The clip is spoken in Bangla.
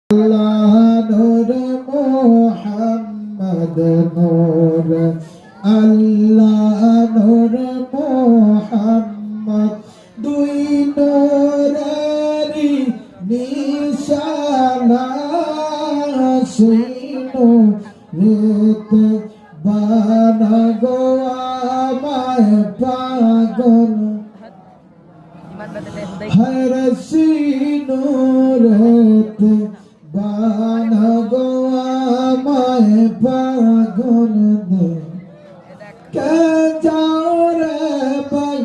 নূর মুহাম্মদ নূর আল্লাহ নূর মুহাম্মদ দুই নূরেরই নিশানা সিনো রেত বানাগো আমায় পাগল হর সিনো রেত বানাগো আমায় পাগল দে কে যাও রে ভাই